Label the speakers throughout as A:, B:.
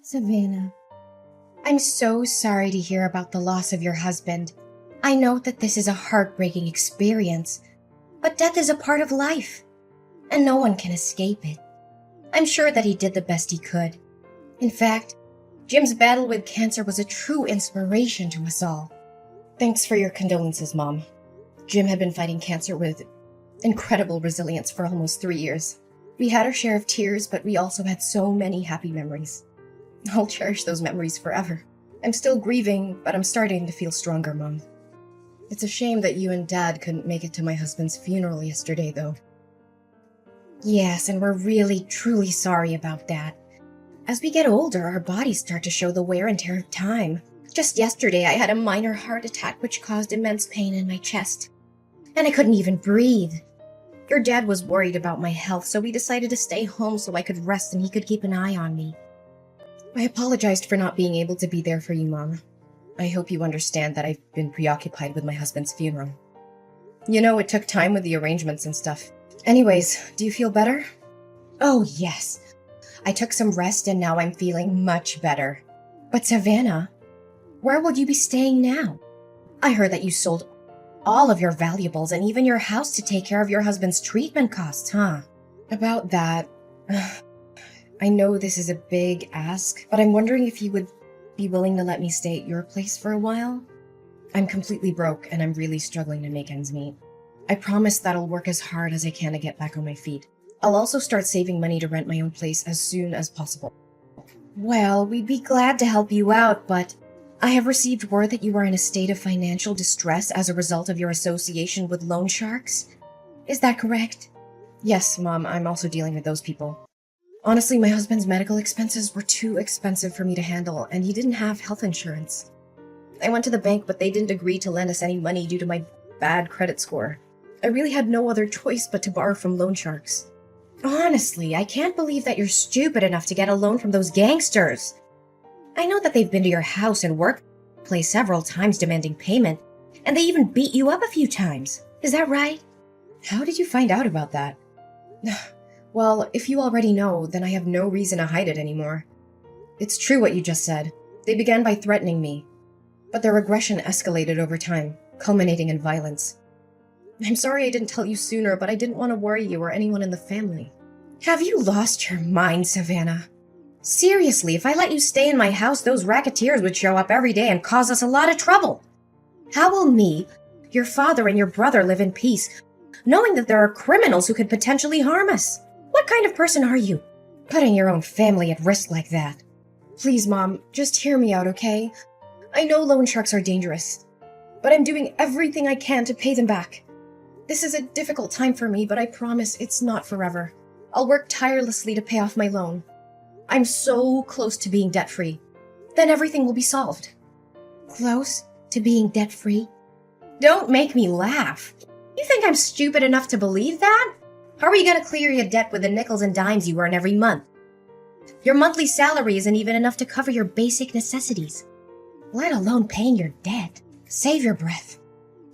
A: Savannah, I'm so sorry to hear about the loss of your husband. I know that this is a heartbreaking experience, but death is a part of life, and no one can escape it. I'm sure that he did the best he could. In fact, Jim's battle with cancer was a true inspiration to us all. Thanks for your condolences, Mom. Jim had been fighting cancer with incredible resilience for almost 3 years. We had our share of tears, but we also had so many happy memories. I'll cherish those memories forever. I'm still grieving, but I'm starting to feel stronger, Mom. It's a shame that you and Dad couldn't make it to my husband's funeral yesterday, though. Yes, and we're really, truly sorry about that. As we get older, our bodies start to show the wear and tear of time. Just yesterday, I had a minor heart attack which caused immense pain in my chest. And I couldn't even breathe. Your dad was worried about my health, so we decided to stay home so I could rest and he could keep an eye on me. I apologized for not being able to be there for you, Mom. I hope you understand that I've been preoccupied with my husband's funeral. You know, it took time with the arrangements and stuff. Anyways, do you feel better? Oh, yes. I took some rest and now I'm feeling much better. But Savannah, where will you be staying now? I heard that you sold all of your valuables and even your house to take care of your husband's treatment costs, huh? About that, I know this is a big ask, but I'm wondering if you would be willing to let me stay at your place for a while? I'm completely broke and I'm really struggling to make ends meet. I promise that I'll work as hard as I can to get back on my feet. I'll also start saving money to rent my own place as soon as possible. Well, we'd be glad to help you out, but I have received word that you are in a state of financial distress as a result of your association with loan sharks. Is that correct? Yes, Mom, I'm also dealing with those people. Honestly, my husband's medical expenses were too expensive for me to handle, and he didn't have health insurance. I went to the bank, but they didn't agree to lend us any money due to my bad credit score. I really had no other choice but to borrow from loan sharks. Honestly, I can't believe that you're stupid enough to get a loan from those gangsters. I know that they've been to your house and workplace several times demanding payment, and they even beat you up a few times. Is that right? How did you find out about that? Well, if you already know, then I have no reason to hide it anymore. It's true what you just said. They began by threatening me, but their aggression escalated over time, culminating in violence. I'm sorry I didn't tell you sooner, but I didn't want to worry you or anyone in the family. Have you lost your mind, Savannah? Seriously, if I let you stay in my house, those racketeers would show up every day and cause us a lot of trouble. How will me, your father, and your brother live in peace, knowing that there are criminals who could potentially harm us? What kind of person are you, putting your own family at risk like that? Please, Mom, just hear me out, okay? I know loan sharks are dangerous, but I'm doing everything I can to pay them back. This is a difficult time for me, but I promise it's not forever. I'll work tirelessly to pay off my loan. I'm so close to being debt-free. Then everything will be solved. Close to being debt-free? Don't make me laugh. You think I'm stupid enough to believe that? How are you going to clear your debt with the nickels and dimes you earn every month? Your monthly salary isn't even enough to cover your basic necessities, let alone paying your debt. Save your breath.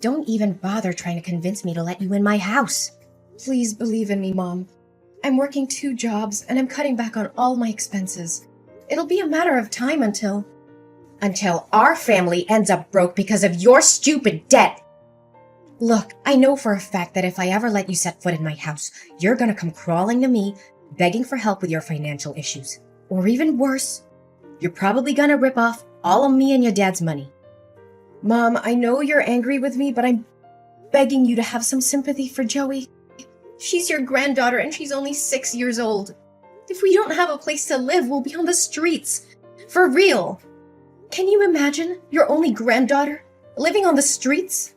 A: Don't even bother trying to convince me to let you in my house. Please believe in me, Mom. I'm working 2 jobs and I'm cutting back on all my expenses. It'll be a matter of time until our family ends up broke because of your stupid debt. Look, I know for a fact that if I ever let you set foot in my house, you're gonna come crawling to me, begging for help with your financial issues. Or even worse, you're probably gonna rip off all of me and your dad's money. Mom, I know you're angry with me, but I'm begging you to have some sympathy for Joey. She's your granddaughter and she's only 6 years old. If we don't have a place to live, we'll be on the streets. For real. Can you imagine your only granddaughter living on the streets?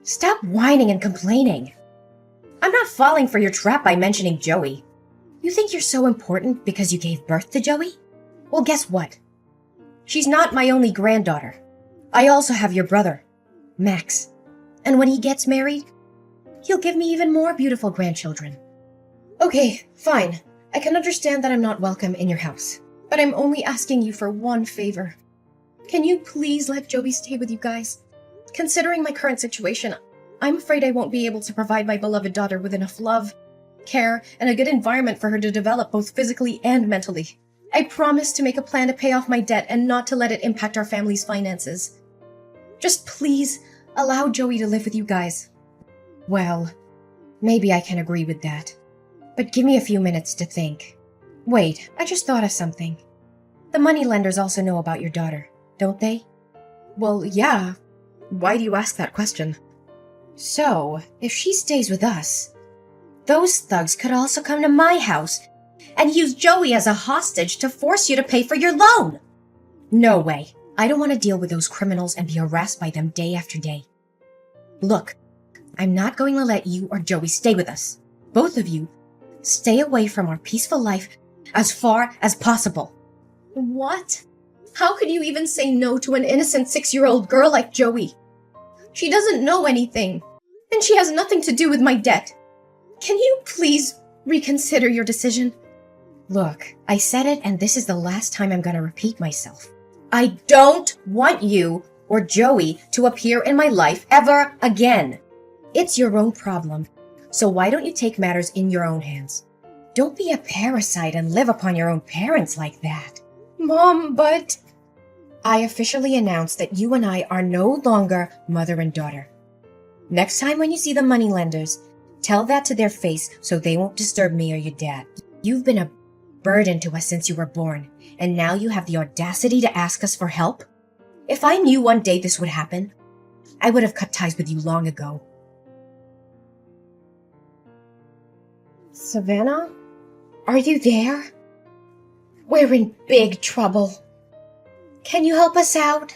A: Stop whining and complaining. I'm not falling for your trap by mentioning Joey. You think you're so important because you gave birth to Joey? Well, guess what? She's not my only granddaughter. I also have your brother, Max. And when he gets married, he'll give me even more beautiful grandchildren. Okay, fine. I can understand that I'm not welcome in your house, but I'm only asking you for one favor. Can you please let Joey stay with you guys? Considering my current situation, I'm afraid I won't be able to provide my beloved daughter with enough love, care, and a good environment for her to develop both physically and mentally. I promise to make a plan to pay off my debt and not to let it impact our family's finances. Just please allow Joey to live with you guys. Well, maybe I can agree with that. But give me a few minutes to think. Wait, I just thought of something. The moneylenders also know about your daughter, don't they? Well, yeah. Why do you ask that question? So, if she stays with us, those thugs could also come to my house and use Joey as a hostage to force you to pay for your loan. No way. I don't want to deal with those criminals and be harassed by them day after day. Look, I'm not going to let you or Joey stay with us. Both of you, stay away from our peaceful life as far as possible. What? How could you even say no to an innocent 6-year-old girl like Joey? She doesn't know anything, and she has nothing to do with my debt. Can you please reconsider your decision? Look, I said it, and this is the last time I'm going to repeat myself. I don't want you or Joey to appear in my life ever again. It's your own problem, so why don't you take matters in your own hands? Don't be a parasite and live upon your own parents like that. Mom, but... I officially announce that you and I are no longer mother and daughter. Next time when you see the moneylenders, tell that to their face so they won't disturb me or your dad. You've been a burden to us since you were born, and now you have the audacity to ask us for help? If I knew one day this would happen, I would have cut ties with you long ago. Savannah? Are you there? We're in big trouble. Can you help us out?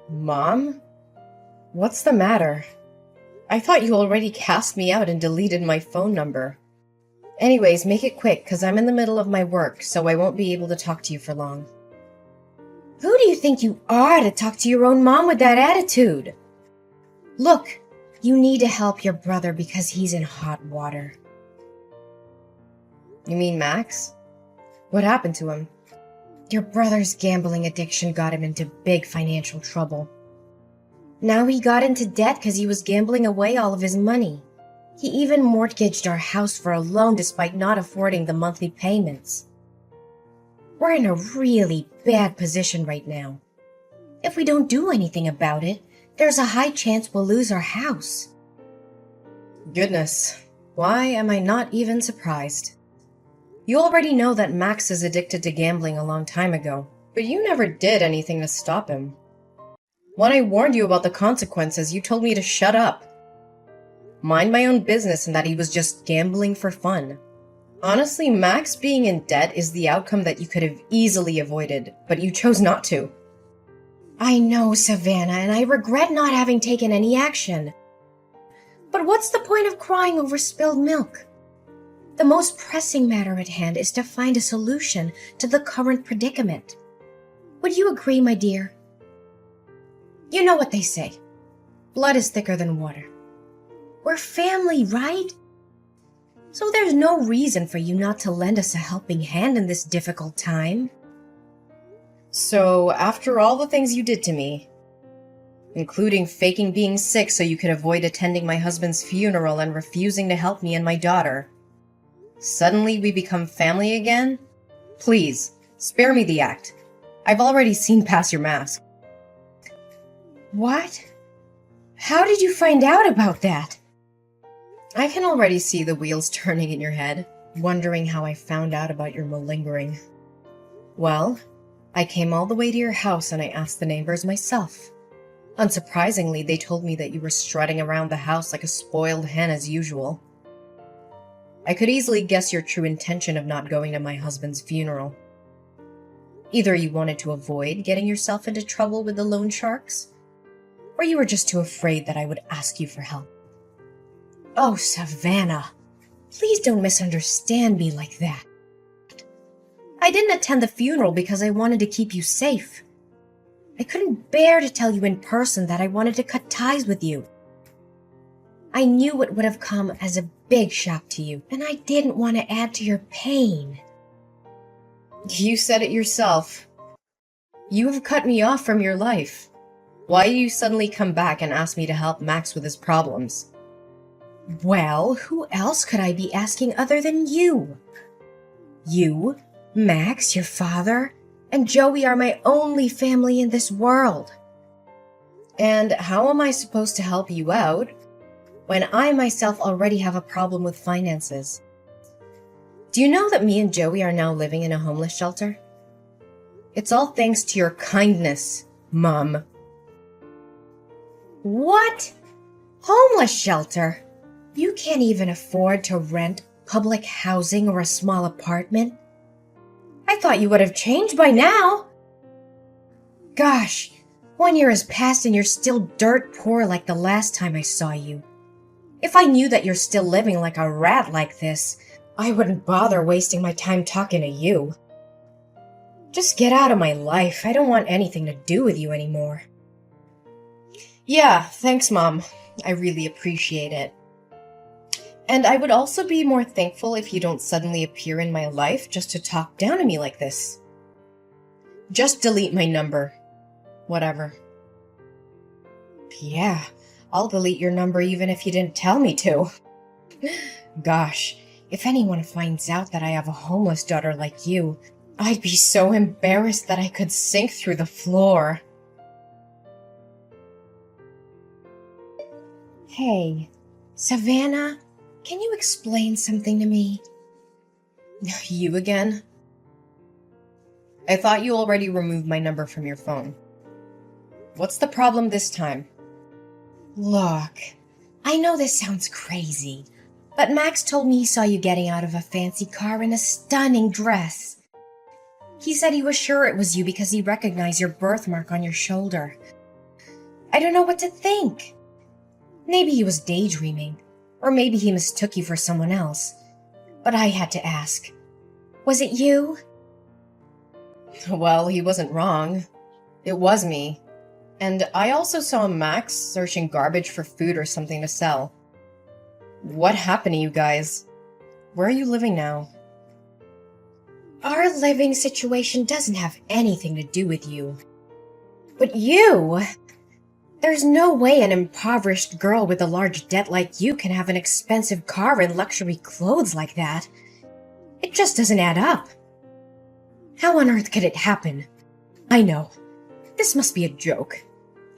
A: Mom? What's the matter? I thought you already cast me out and deleted my phone number. Anyways, make it quick, because I'm in the middle of my work, so I won't be able to talk to you for long. Who do you think you are to talk to your own mom with that attitude? Look, you need to help your brother because he's in hot water. You mean Max? What happened to him? Your brother's gambling addiction got him into big financial trouble. Now he got into debt because he was gambling away all of his money. He even mortgaged our house for a loan despite not affording the monthly payments. We're in a really bad position right now. If we don't do anything about it, there's a high chance we'll lose our house. Goodness, why am I not even surprised? You already know that Max is addicted to gambling a long time ago, but you never did anything to stop him. When I warned you about the consequences, you told me to shut up. Mind my own business and that he was just gambling for fun. Honestly, Max being in debt is the outcome that you could have easily avoided, but you chose not to. I know, Savannah, and I regret not having taken any action. But what's the point of crying over spilled milk? The most pressing matter at hand is to find a solution to the current predicament. Would you agree, my dear? You know what they say. Blood is thicker than water. We're family, right? So there's no reason for you not to lend us a helping hand in this difficult time. So, after all the things you did to me, including faking being sick so you could avoid attending my husband's funeral and refusing to help me and my daughter, suddenly we become family again? Please, spare me the act. I've already seen past your mask. What? How did you find out about that? I can already see the wheels turning in your head, wondering how I found out about your malingering. Well, I came all the way to your house and I asked the neighbors myself. Unsurprisingly, they told me that you were strutting around the house like a spoiled hen as usual. I could easily guess your true intention of not going to my husband's funeral. Either you wanted to avoid getting yourself into trouble with the loan sharks, or you were just too afraid that I would ask you for help. Oh, Savannah, please don't misunderstand me like that. I didn't attend the funeral because I wanted to keep you safe. I couldn't bear to tell you in person that I wanted to cut ties with you. I knew it would have come as a big shock to you, and I didn't want to add to your pain. You said it yourself. You have cut me off from your life. Why do you suddenly come back and ask me to help Max with his problems? Well, who else could I be asking other than you? You, Max, your father, and Joey are my only family in this world. And how am I supposed to help you out when I myself already have a problem with finances? Do you know that me and Joey are now living in a homeless shelter? It's all thanks to your kindness, Mom. What? Homeless shelter? You can't even afford to rent public housing or a small apartment? I thought you would have changed by now. Gosh, 1 year has passed and you're still dirt poor like the last time I saw you. If I knew that you're still living like a rat like this, I wouldn't bother wasting my time talking to you. Just get out of my life. I don't want anything to do with you anymore. Yeah, thanks, Mom. I really appreciate it. And I would also be more thankful if you don't suddenly appear in my life just to talk down to me like this. Just delete my number. Whatever. Yeah, I'll delete your number even if you didn't tell me to. Gosh, if anyone finds out that I have a homeless daughter like you, I'd be so embarrassed that I could sink through the floor. Hey, Savannah, can you explain something to me? You again? I thought you already removed my number from your phone. What's the problem this time? Look, I know this sounds crazy, but Max told me he saw you getting out of a fancy car in a stunning dress. He said he was sure it was you because he recognized your birthmark on your shoulder. I don't know what to think. Maybe he was daydreaming, or maybe he mistook you for someone else. But I had to ask, was it you? Well, he wasn't wrong. It was me. And I also saw Max searching garbage for food or something to sell. What happened to you guys? Where are you living now? Our living situation doesn't have anything to do with you. But you? There's no way an impoverished girl with a large debt like you can have an expensive car and luxury clothes like that. It just doesn't add up. How on earth could it happen? I know. This must be a joke.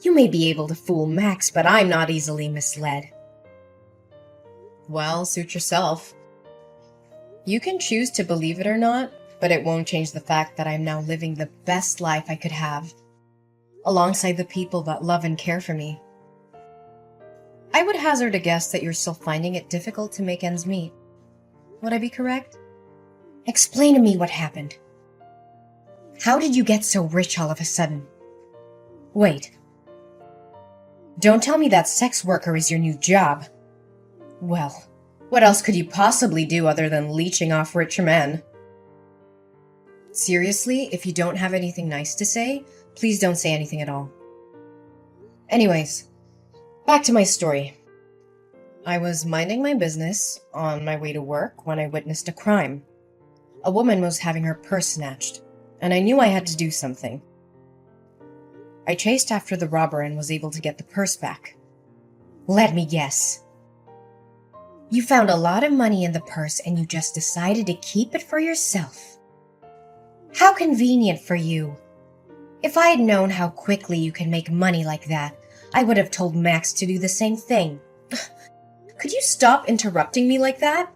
A: You may be able to fool Max, but I'm not easily misled. Well, suit yourself. You can choose to believe it or not, but it won't change the fact that I'm now living the best life I could have, alongside the people that love and care for me. I would hazard a guess that you're still finding it difficult to make ends meet. Would I be correct? Explain to me what happened. How did you get so rich all of a sudden? Wait. Don't tell me that sex worker is your new job. Well, what else could you possibly do other than leeching off rich men? Seriously, if you don't have anything nice to say, please don't say anything at all. Anyways, back to my story. I was minding my business on my way to work when I witnessed a crime. A woman was having her purse snatched, and I knew I had to do something. I chased after the robber and was able to get the purse back. Let me guess. You found a lot of money in the purse and you just decided to keep it for yourself. How convenient for you. If I had known how quickly you can make money like that, I would have told Max to do the same thing. Could you stop interrupting me like that?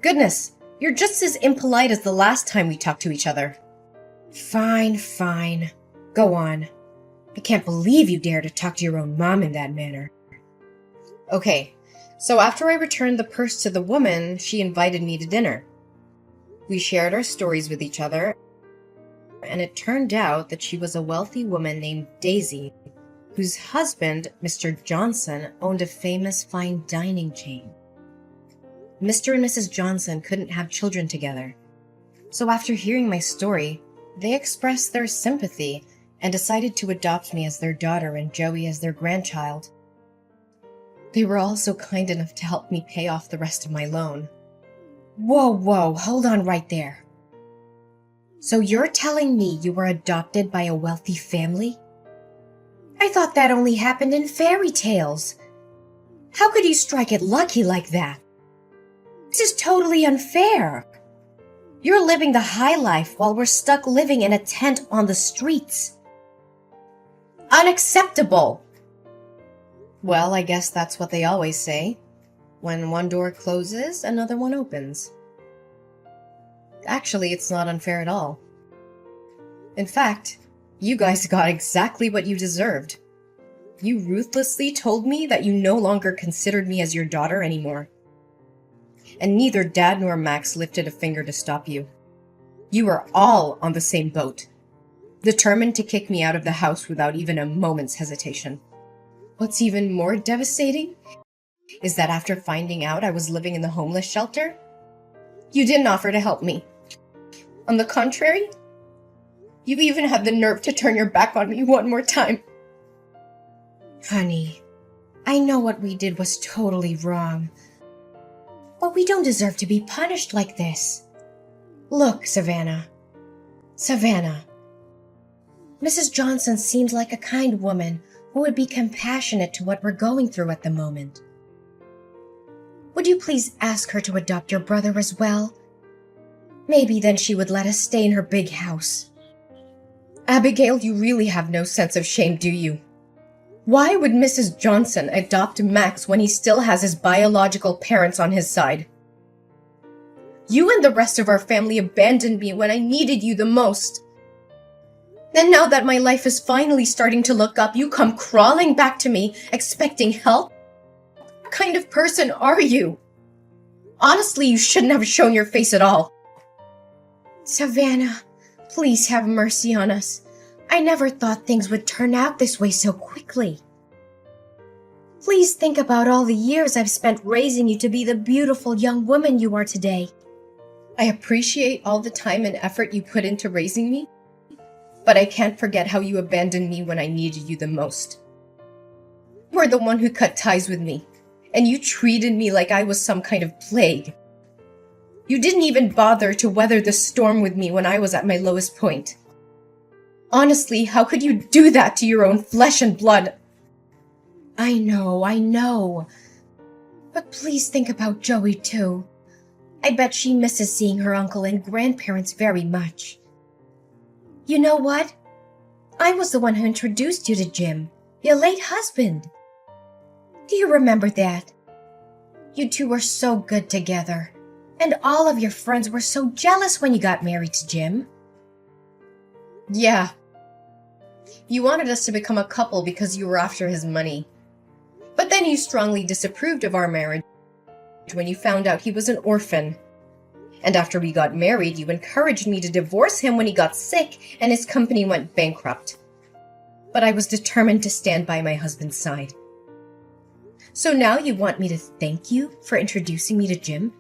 A: Goodness, you're just as impolite as the last time we talked to each other. Fine. Go on. I can't believe you dare to talk to your own mom in that manner. Okay, so after I returned the purse to the woman, she invited me to dinner. We shared our stories with each other, and it turned out that she was a wealthy woman named Daisy, whose husband, Mr. Johnson, owned a famous fine dining chain. Mr. and Mrs. Johnson couldn't have children together, so after hearing my story, they expressed their sympathy and decided to adopt me as their daughter and Joey as their grandchild. They were also kind enough to help me pay off the rest of my loan. Whoa, hold on right there. So you're telling me you were adopted by a wealthy family? I thought that only happened in fairy tales. How could you strike it lucky like that? This is totally unfair. You're living the high life while we're stuck living in a tent on the streets. Unacceptable! Well, I guess that's what they always say. When one door closes, another one opens. Actually, it's not unfair at all. In fact, you guys got exactly what you deserved. You ruthlessly told me that you no longer considered me as your daughter anymore. And neither Dad nor Max lifted a finger to stop you. You were all on the same boat, determined to kick me out of the house without even a moment's hesitation. What's even more devastating is that after finding out I was living in the homeless shelter, you didn't offer to help me. On the contrary, you even had the nerve to turn your back on me one more time. Honey, I know what we did was totally wrong, but we don't deserve to be punished like this. Look, Savannah. Mrs. Johnson seems like a kind woman who would be compassionate to what we're going through at the moment. Would you please ask her to adopt your brother as well? Maybe then she would let us stay in her big house. Abigail, you really have no sense of shame, do you? Why would Mrs. Johnson adopt Max when he still has his biological parents on his side? You and the rest of our family abandoned me when I needed you the most. And now that my life is finally starting to look up, you come crawling back to me, expecting help? What kind of person are you? Honestly, you shouldn't have shown your face at all. Savannah, please have mercy on us. I never thought things would turn out this way so quickly. Please think about all the years I've spent raising you to be the beautiful young woman you are today. I appreciate all the time and effort you put into raising me, but I can't forget how you abandoned me when I needed you the most. You were the one who cut ties with me, and you treated me like I was some kind of plague. You didn't even bother to weather the storm with me when I was at my lowest point. Honestly, how could you do that to your own flesh and blood? I know. But please think about Joey too. I bet she misses seeing her uncle and grandparents very much. You know what? I was the one who introduced you to Jim, your late husband. Do you remember that? You two were so good together, and all of your friends were so jealous when you got married to Jim. Yeah. You wanted us to become a couple because you were after his money. But then you strongly disapproved of our marriage when you found out he was an orphan. And after we got married, you encouraged me to divorce him when he got sick and his company went bankrupt. But I was determined to stand by my husband's side. So now you want me to thank you for introducing me to Jim?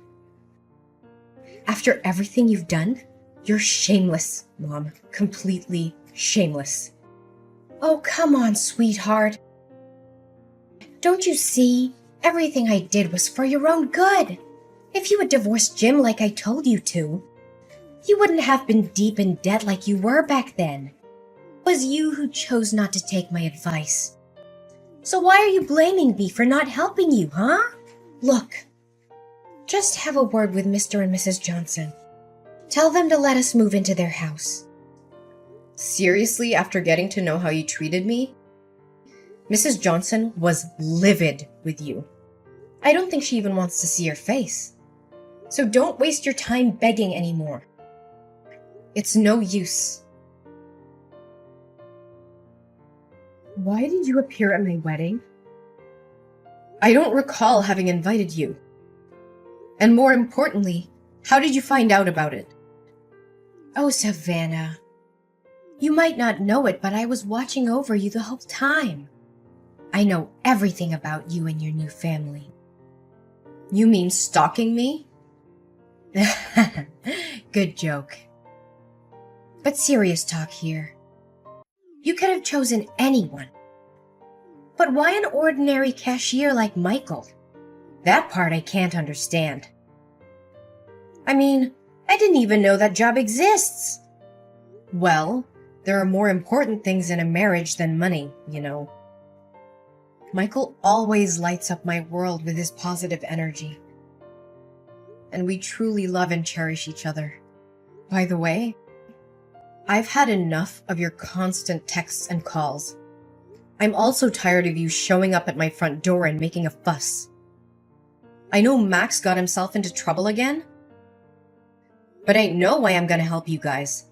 A: After everything you've done? You're shameless, Mom. Completely shameless. Oh, come on, sweetheart. Don't you see? Everything I did was for your own good. If you had divorced Jim like I told you to, you wouldn't have been deep in debt like you were back then. It was you who chose not to take my advice. So why are you blaming me for not helping you, huh? Look, just have a word with Mr. and Mrs. Johnson. Tell them to let us move into their house. Seriously, after getting to know how you treated me? Mrs. Johnson was livid with you. I don't think she even wants to see your face. So don't waste your time begging anymore. It's no use. Why did you appear at my wedding? I don't recall having invited you. And more importantly, how did you find out about it? Oh, Savannah. You might not know it, but I was watching over you the whole time. I know everything about you and your new family. You mean stalking me? Good joke. But serious talk here. You could have chosen anyone. But why an ordinary cashier like Michael? That part I can't understand. I mean, I didn't even know that job exists. Well, there are more important things in a marriage than money, you know. Michael always lights up my world with his positive energy. And we truly love and cherish each other. By the way, I've had enough of your constant texts and calls. I'm also tired of you showing up at my front door and making a fuss. I know Max got himself into trouble again, but ain't no way I'm gonna help you guys.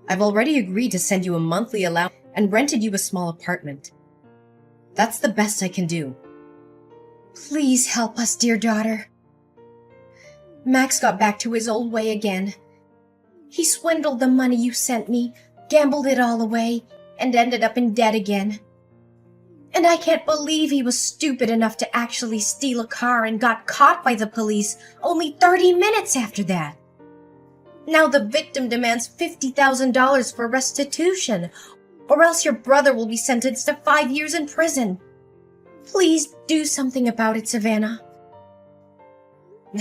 A: I've already agreed to send you a monthly allowance and rented you a small apartment. That's the best I can do. Please help us, dear daughter. Max got back to his old way again. He swindled the money you sent me, gambled it all away, and ended up in debt again. And I can't believe he was stupid enough to actually steal a car and got caught by the police only 30 minutes after that. Now the victim demands $50,000 for restitution, or else your brother will be sentenced to 5 years in prison. Please do something about it, Savannah.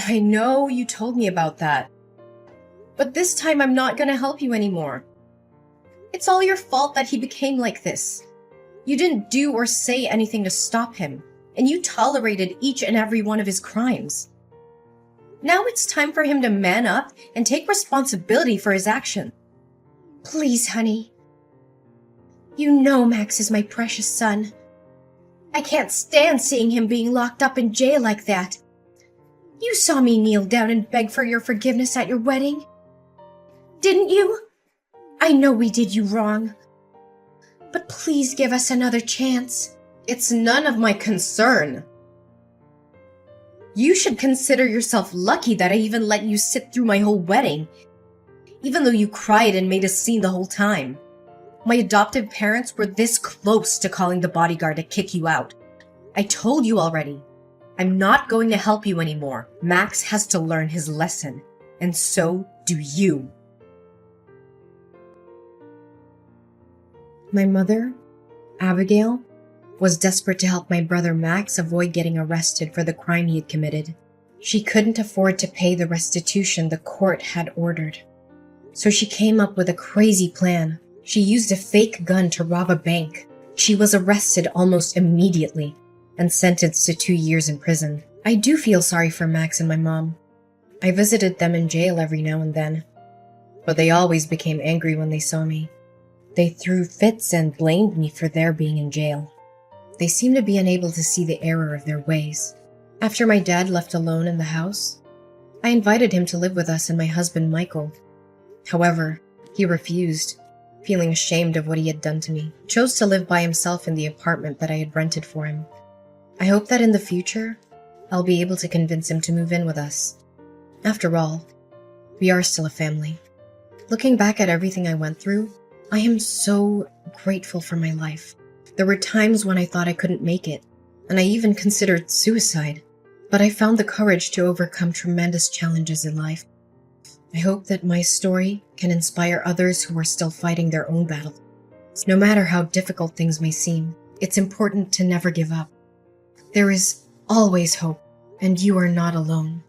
A: I know you told me about that, but this time I'm not going to help you anymore. It's all your fault that he became like this. You didn't do or say anything to stop him, and you tolerated each and every one of his crimes. Now it's time for him to man up and take responsibility for his action. Please, honey. You know Max is my precious son. I can't stand seeing him being locked up in jail like that. You saw me kneel down and beg for your forgiveness at your wedding. Didn't you? I know we did you wrong. But please give us another chance. It's none of my concern. You should consider yourself lucky that I even let you sit through my whole wedding, even though you cried and made a scene the whole time. My adoptive parents were this close to calling the bodyguard to kick you out. I told you already. I'm not going to help you anymore. Max has to learn his lesson, and so do you. My mother, Abigail, was desperate to help my brother Max avoid getting arrested for the crime he had committed. She couldn't afford to pay the restitution the court had ordered. So she came up with a crazy plan. She used a fake gun to rob a bank. She was arrested almost immediately and sentenced to 2 years in prison. I do feel sorry for Max and my mom. I visited them in jail every now and then, but they always became angry when they saw me. They threw fits and blamed me for their being in jail. They seemed to be unable to see the error of their ways. After my dad left alone in the house, I invited him to live with us and my husband Michael. However, he refused, feeling ashamed of what he had done to me. He chose to live by himself in the apartment that I had rented for him. I hope that in the future, I'll be able to convince him to move in with us. After all, we are still a family. Looking back at everything I went through, I am so grateful for my life. There were times when I thought I couldn't make it, and I even considered suicide, but I found the courage to overcome tremendous challenges in life. I hope that my story can inspire others who are still fighting their own battles. No matter how difficult things may seem, it's important to never give up. There is always hope, and you are not alone.